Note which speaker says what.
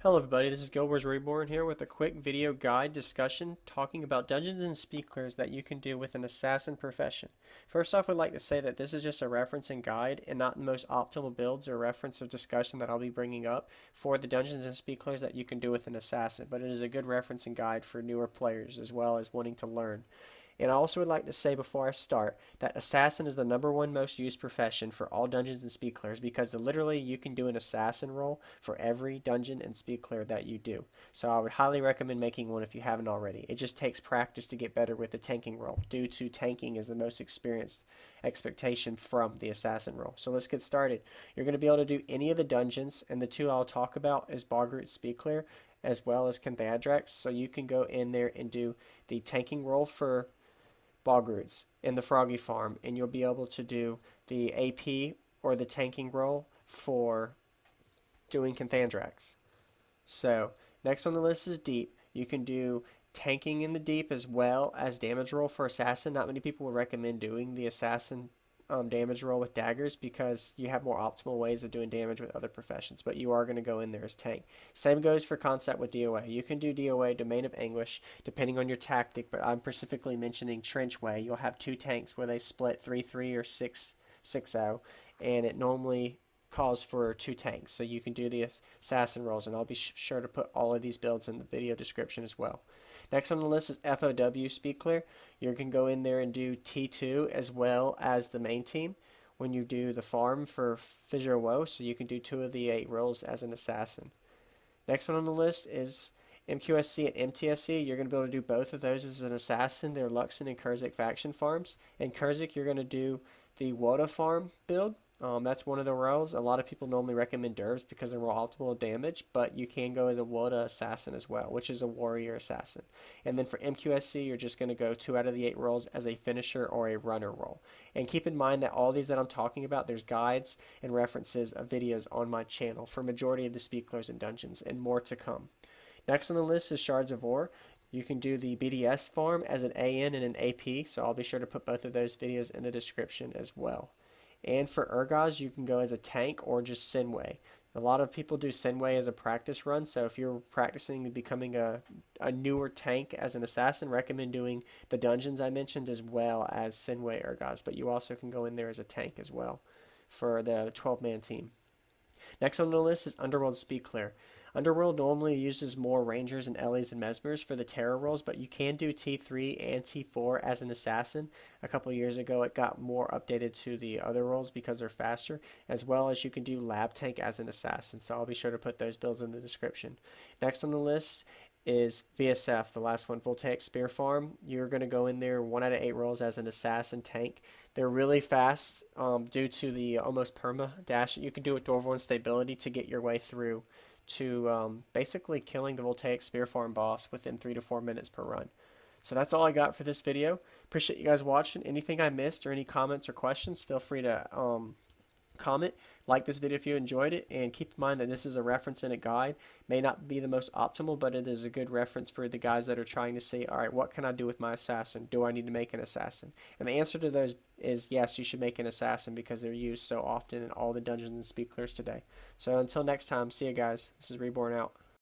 Speaker 1: Hello everybody, this is GWReborn here with a quick video guide discussion talking about dungeons and speed clears that you can do with an assassin profession. First off, I'd like to say that this is just a reference and guide and not the most optimal builds or reference of discussion that I'll be bringing up for the dungeons and speed clears that you can do with an assassin, but it is a good reference and guide for newer players as well as wanting to learn. And I also would like to say before I start that assassin is the #1 most used profession for all dungeons and speed clears because literally you can do an assassin role for every dungeon and speed clear that you do. So I would highly recommend making one if you haven't already. It just takes practice to get better with the tanking role due to tanking is the most experienced expectation from the assassin role. So let's get started. You're going to be able to do any of the dungeons, and the two I'll talk about is BoGSC speed clear as well as KaTHSC. So you can go in there and do the tanking role for BoGSC in the Froggy Farm, and you'll be able to do the AP or the tanking role for doing KaTHSC. So next on the list is Deep. You can do tanking in the Deep as well as damage roll for assassin. Not many people would recommend doing the assassin damage roll with daggers because you have more optimal ways of doing damage with other professions, but you are going to go in there as tank. Same goes for concept with DOA. You can do DOA, Domain of Anguish, depending on your tactic, but I'm specifically mentioning Trench Way. You'll have two tanks where they split 3-3 or 6-6-0, and it normally calls for two tanks, so you can do the assassin rolls, and I'll be sure to put all of these builds in the video description as well. Next on the list is FoW speed clear. You can go in there and do T2 as well as the main team when you do the farm for Fissure Woe, so you can do 2 of the 8 roles as an assassin. Next one on the list is MQSC and MTSC. You're going to be able to do both of those as an assassin. They're Luxon and Kurzik faction farms. In Kurzik, you're going to do the Woda farm build. That's one of the roles. A lot of people normally recommend Dervs because they're more optimal damage, but you can go as a Woda assassin as well, which is a warrior assassin. And then for MQSC, you're just going to go 2 out of the 8 roles as a finisher or a runner role. And keep in mind that all these that I'm talking about, there's guides and references of videos on my channel for majority of the speed clears and dungeons, and more to come. Next on the list is Shards of War. You can do the BDS farm as an AN and an AP, so I'll be sure to put both of those videos in the description as well. And for Urgoz, you can go as a tank or just Sinway. A lot of people do Sinway as a practice run, so if you're practicing becoming a newer tank as an assassin, recommend doing the dungeons I mentioned as well as Sinway Urgoz, but you also can go in there as a tank as well for the 12-man team. Next on the list is Underworld speed clear. Underworld normally uses more Rangers and Ellies and Mesmers for the terror roles, but you can do T3 and T4 as an assassin. A couple years ago it got more updated to the other roles because they're faster, as well as you can do Lab Tank as an assassin, so I'll be sure to put those builds in the description. Next on the list is VSF, the last one, Voltaic Spear Farm. You're going to go in there 1 out of 8 roles as an assassin tank. They're really fast due to the almost perma dash that you can do with Dwarven stability to get your way through to basically killing the Voltaic Spear Farm boss within 3 to 4 minutes per run. So that's all I got for this video. Appreciate you guys watching. Anything I missed or any comments or questions, feel free to comment. Like this video if you enjoyed it, and keep in mind that this is a reference and a guide. May not be the most optimal, but it is a good reference for the guys that are trying to see, alright, what can I do with my assassin? Do I need to make an assassin? And the answer to those is yes, you should make an assassin because they're used so often in all the dungeons and speed clears today. So until next time, see you guys. This is Reborn out.